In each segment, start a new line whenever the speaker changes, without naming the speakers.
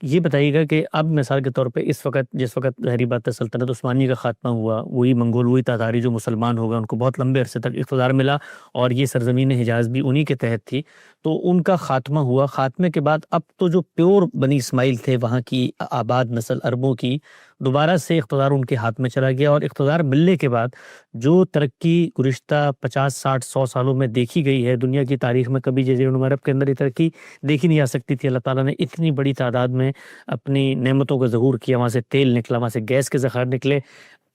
یہ بتائیے گا کہ اب مثال کے طور پہ اس وقت جس وقت ظاہری بات ہے سلطنت عثمانیہ کا خاتمہ ہوا، وہی منگول وہی تاتاری جو مسلمان ہو گئے، ان کو بہت لمبے عرصے تک اقتدار ملا اور یہ سرزمین حجاز بھی انہی کے تحت تھی، تو ان کا خاتمہ ہوا۔ خاتمے کے بعد اب تو جو پیور بنی اسماعیل تھے وہاں کی آباد نسل عربوں کی، دوبارہ سے اقتدار ان کے ہاتھ میں چلا گیا، اور اقتدار ملنے کے بعد جو ترقی گزشتہ 50 60 100 سالوں میں دیکھی گئی ہے دنیا کی تاریخ میں، کبھی جزیرہ نما عرب کے اندر یہ ترقی دیکھی نہیں جا سکتی تھی۔ اللہ تعالیٰ نے اتنی بڑی تعداد میں اپنی نعمتوں کا ظہور کیا، وہاں سے تیل نکلا، وہاں سے گیس کے ذخائر نکلے،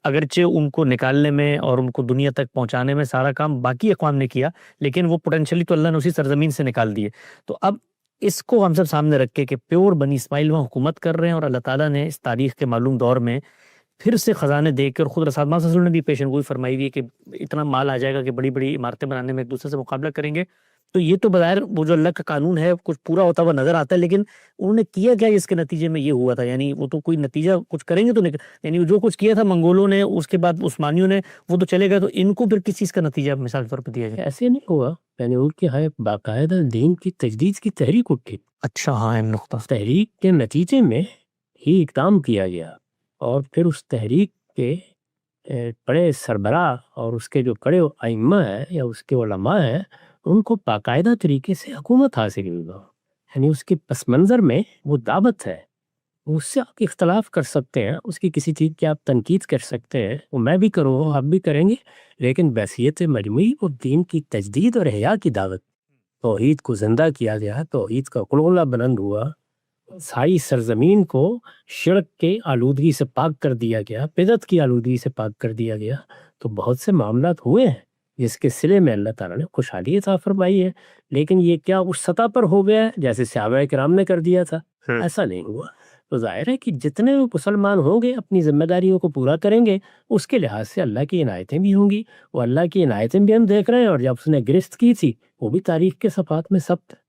اگرچہ ان کو نکالنے میں اور ان کو دنیا تک پہنچانے میں سارا کام باقی اقوام نے کیا، لیکن وہ پوٹینشلی تو اللہ نے اسی سرزمین سے نکال دیے۔ تو اب اس کو ہم سب سامنے رکھ کے کہ پیور بنی اسماعیل وہاں حکومت کر رہے ہیں، اور اللہ تعالیٰ نے اس تاریخ کے معلوم دور میں پھر سے خزانے دے کے، اور خود رسول اللہ صلی اللہ علیہ وسلم نے بھی پیشن گوئی فرمائی ہوئی ہے کہ اتنا مال آ جائے گا کہ بڑی بڑی عمارتیں بنانے میں ایک دوسرے سے مقابلہ کریں گے۔ تو یہ تو بظاہر وہ جو اللہ کا قانون ہے کچھ پورا ہوتا ہوا نظر آتا ہے، لیکن انہوں نے کیا کیا اس کے نتیجے میں یہ ہوا تھا؟ یعنی وہ تو کوئی نتیجہ کچھ کریں گے تو یعنی جو کچھ کیا تھا منگولوں نے، اس کے بعد عثمانیوں نے، وہ تو چلے گئے، تو ان کو پھر کس چیز کا نتیجہ مثال کے طور پہ دیا جائے؟
ایسے نہیں ہوا، یعنی ان کے ہاں باقاعدہ دین کی تجدید کی تحریک اٹھی۔
اچھا، ہاں اہم نقطہ۔
تحریک کے نتیجے میں ہی اقدام کیا گیا، اور پھر اس تحریک کے بڑے سربراہ اور اس کے جو بڑے ائمہ ہیں یا اس کے علماء ہیں، ان کو باقاعدہ طریقے سے حکومت حاصل ہوئی، یعنی اس کے پس منظر میں وہ دعوت ہے، اس سے آپ اختلاف کر سکتے ہیں، اس کی کسی چیز کی آپ تنقید کر سکتے ہیں، وہ میں بھی کروں آپ بھی کریں گے، لیکن بحیثیت مجموعی وہ دین کی تجدید اور احیاء کی دعوت، توحید کو زندہ کیا گیا، توحید کا قلقلہ بلند ہوا، ساری سرزمین کو شرک کے آلودگی سے پاک کر دیا گیا، بدعت کی آلودگی سے پاک کر دیا گیا۔ تو بہت سے معاملات ہوئے ہیں جس کے صلے میں اللہ تعالیٰ نے خوشحالی عطا فرمائی ہے، لیکن یہ کیا اس سطح پر ہو گیا ہے جیسے صحابہ کرام نے کر دیا تھا؟ ایسا نہیں ہوا۔ تو ظاہر ہے کہ جتنے مسلمان ہوں گے اپنی ذمہ داریوں کو پورا کریں گے، اس کے لحاظ سے اللہ کی عنایتیں بھی ہوں گی، وہ اللہ کی عنایتیں بھی ہم دیکھ رہے ہیں، اور جب اس نے گرفت کی تھی وہ بھی تاریخ کے صفحات میں ثبت ہے۔